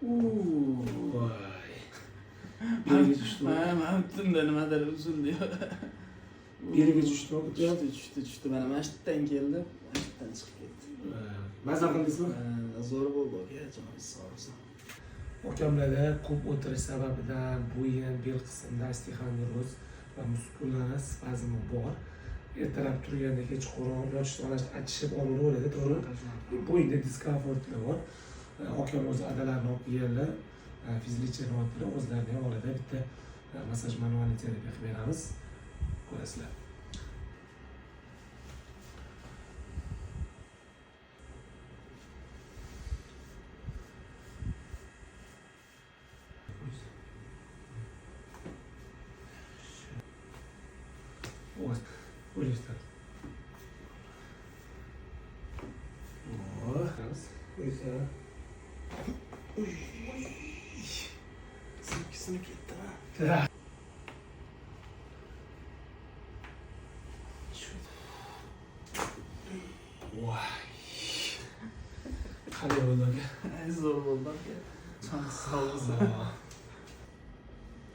Voy. Biriga tushdi. Mana tunda nimadir uzildi. Biriga tushdimi? Tushdi. Mana mashitdan keldi, mashitdan chiqib ketdi. Maza qildingizmi? Zo'r bo'ldi aka, joningiz sog' bo'lsin. Ukamlarda ko'p o'tirish sababidan bo'yin, bel qismida osteoxondroz va muskullar spazmi bor. Ertalab turganda kechqurun yoshlar achishib olaveradi, to'g'ri? Bo'yinda diskomfortlar bor. Akam o'zi adalarini olib kelganlar, fizlichani olib kelib o'zlarining oldida bitta massaj manualniy terapiya qilib beramiz. Ko'rasizlar. Buyurlar. Buyurlar. Silkisini ketdimi? Voy. Qanday bo'ldi aka? Zo'r bo'ldi aka. Joningiz sog' bo'lsin.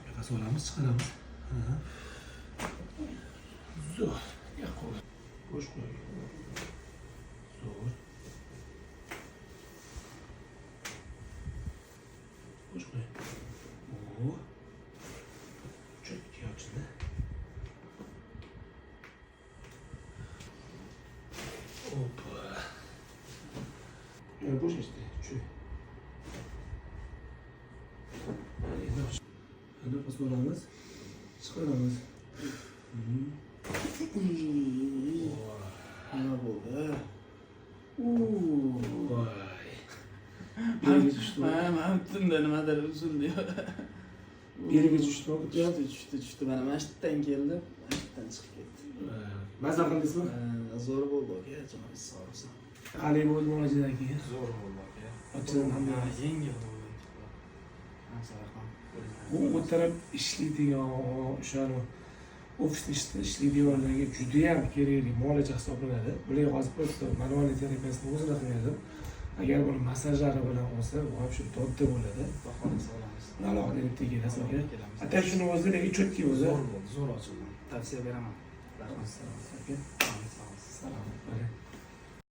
Yo'qa solamiz, chiqaramiz. Zo'r. Yo'q. Bo'sh qo'y. Zo'r. Bo'sh qo'y. O. Cho'tki ochdi. Hoppa. Bo'sh işte. Cho'y. Endi qo'sqolamiz. Chiqaramiz. Nima bo'ldi? Voy. Biriga tushdimi? Mana tunda nimadir uzildi. Biriga tushdimi? Tushdi. Mana mashitdan keldi, mashitdan chiqib ketdi. Maza qildingizmi? Zo'r bo'ldi aka, joningiz sog' bo'lsin. Qanday bo'ldi muolajadan keyin? Zo'r bo'ldi aka. Ochidan ham yengil bo'ldi. bu o'tirib ishlaydigan o'shani ofisda ishlaydiganlarga juda ham kerakli muolaja hisoblanadi. Bular hozir просто manualniy terapiyasini o'zida qiladi. Agar buni massajlari bilan olsa, вообще todda bo'ladi. Alohida deb tegilasiz aka. Ata shuni o'zida nega cho'tki o'zi? Zo'r ochildi. Tavsiya beraman. Rahmat. Salom.